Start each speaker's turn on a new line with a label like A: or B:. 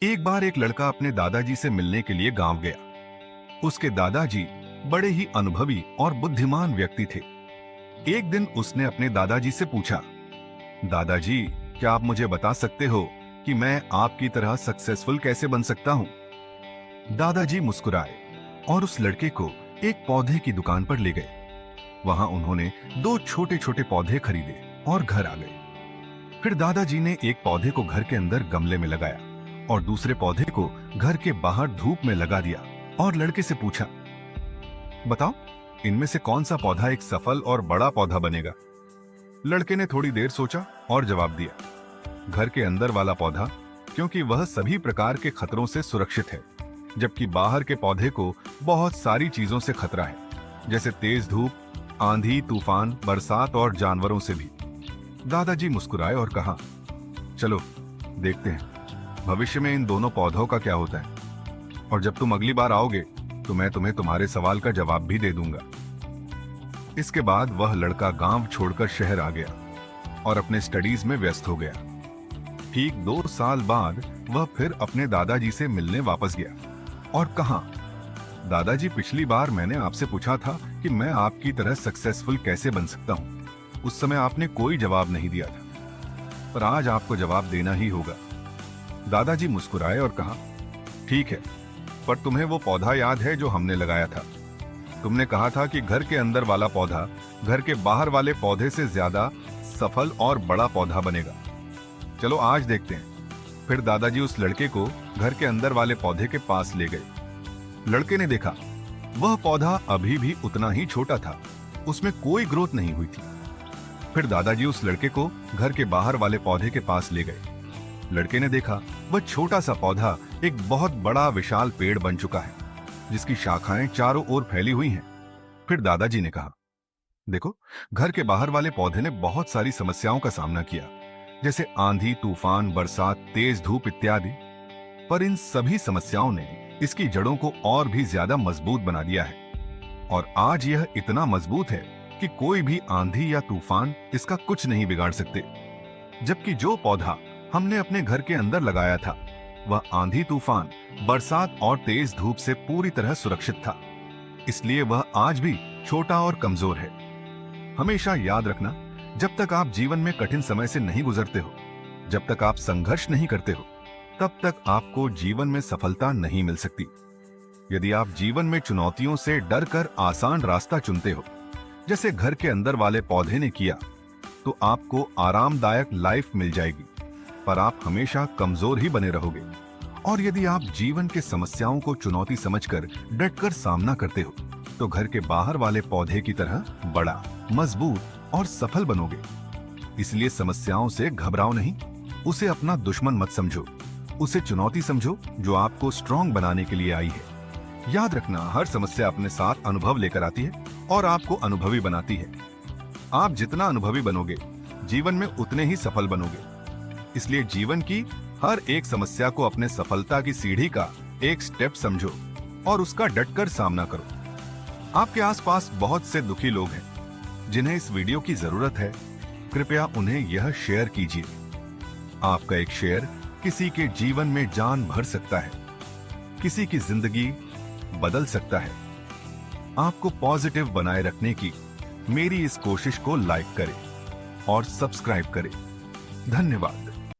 A: एक बार एक लड़का अपने दादाजी से मिलने के लिए गांव गया। उसके दादाजी बड़े ही अनुभवी और बुद्धिमान व्यक्ति थे। एक दिन उसने अपने दादाजी से पूछा, दादाजी, क्या आप मुझे बता सकते हो कि मैं आपकी तरह सक्सेसफुल कैसे बन सकता हूं? दादाजी मुस्कुराए और उस लड़के को एक पौधे की दुकान पर ले गए। वहां उन्होंने दो छोटे छोटे पौधे खरीदे और घर आ गए। फिर दादाजी ने एक पौधे को घर के अंदर गमले में लगाया और दूसरे पौधे को घर के बाहर धूप में लगा दिया और लड़के से पूछा, बताओ, इनमें से कौन सा पौधा एक सफल और बड़ा पौधा बनेगा? लड़के ने थोड़ी देर सोचा और जवाब दिया, घर के अंदर वाला पौधा, क्योंकि वह सभी प्रकार के खतरों से सुरक्षित है, जबकि बाहर के पौधे को बहुत सारी चीजों से खतरा है, जैसे तेज धूप, आंधी, तूफान, बरसात और जानवरों से भी। दादाजी मुस्कुराए और कहा, चलो देखते हैं भविष्य में इन दोनों पौधों का क्या होता है, और जब तुम अगली बार आओगे तो मैं तुम्हें तुम्हारे सवाल का जवाब भी दे दूंगा। इसके बाद वह लड़का गांव छोड़कर शहर आ गया और अपने स्टडीज में व्यस्त हो गया। ठीक 2 साल बाद वह फिर अपने दादाजी से मिलने वापस गया और कहा, दादाजी, पिछली बार मैंने आपसे पूछा था कि मैं आपकी तरह सक्सेसफुल कैसे बन सकता हूं। उस समय आपने कोई जवाब नहीं दिया था, पर आज आपको जवाब देना ही होगा। दादाजी मुस्कुराए और कहा, ठीक है, पर तुम्हें वो पौधा याद है जो हमने लगाया था? तुमने कहा था कि घर के अंदर वाला पौधा घर के बाहर वाले पौधे से ज्यादा सफल और बड़ा पौधा बनेगा। चलो आज देखते हैं। फिर दादाजी उस लड़के को घर के अंदर वाले पौधे के पास ले गए। लड़के ने देखा वह पौधा अभी भी उतना ही छोटा था, उसमें कोई ग्रोथ नहीं हुई थी। फिर दादाजी उस लड़के को घर के बाहर वाले पौधे के पास ले गए। लड़के ने देखा वह छोटा सा पौधा एक बहुत बड़ा विशाल पेड़ बन चुका है, जिसकी शाखाएं चारों ओर फैली हुई हैं। फिर दादाजी ने कहा, देखो, घर के बाहर वाले पौधे ने बहुत सारी समस्याओं का सामना किया, जैसे आंधी, तूफान, बरसात, तेज धूप इत्यादि, पर इन सभी समस्याओं ने इसकी जड़ों को और भी ज्यादा मजबूत बना दिया है, और आज यह इतना मजबूत है कि कोई भी आंधी या तूफान इसका कुछ नहीं बिगाड़ सकते। जबकि जो पौधा हमने अपने घर के अंदर लगाया था, वह आंधी, तूफान, बरसात और तेज धूप से पूरी तरह सुरक्षित था, इसलिए वह आज भी छोटा और कमजोर है। हमेशा याद रखना, जब तक आप जीवन में कठिन समय से नहीं गुजरते हो, जब तक आप संघर्ष नहीं करते हो, तब तक आपको जीवन में सफलता नहीं मिल सकती। यदि आप जीवन में चुनौतियों से डरकर आसान रास्ता चुनते हो, जैसे घर के अंदर वाले पौधे ने किया, तो आपको आरामदायक लाइफ मिल जाएगी, पर आप हमेशा कमजोर ही बने रहोगे। और यदि आप जीवन के समस्याओं को चुनौती समझकर डटकर सामना करते हो, तो घर के बाहर वाले पौधे की तरह बड़ा, मजबूत और सफल बनोगे। इसलिए समस्याओं से घबराओ नहीं, उसे अपना दुश्मन मत समझो, उसे चुनौती समझो जो आपको स्ट्रॉन्ग बनाने के लिए आई है। याद रखना, हर समस्या अपने साथ अनुभव लेकर आती है और आपको अनुभवी बनाती है। आप जितना अनुभवी बनोगे, जीवन में उतने ही सफल बनोगे। इसलिए जीवन की हर एक समस्या को अपने सफलता की सीढ़ी का एक स्टेप समझो और उसका डटकर सामना करो। आपके आसपास बहुत से दुखी लोग हैं जिन्हें इस वीडियो की जरूरत है। कृपया उन्हें यह शेयर कीजिए। आपका एक शेयर किसी के जीवन में जान भर सकता है, किसी की जिंदगी बदल सकता है। आपको पॉजिटिव बनाए रखने की मेरी इस कोशिश को लाइक करें और सब्सक्राइब करें। धन्यवाद।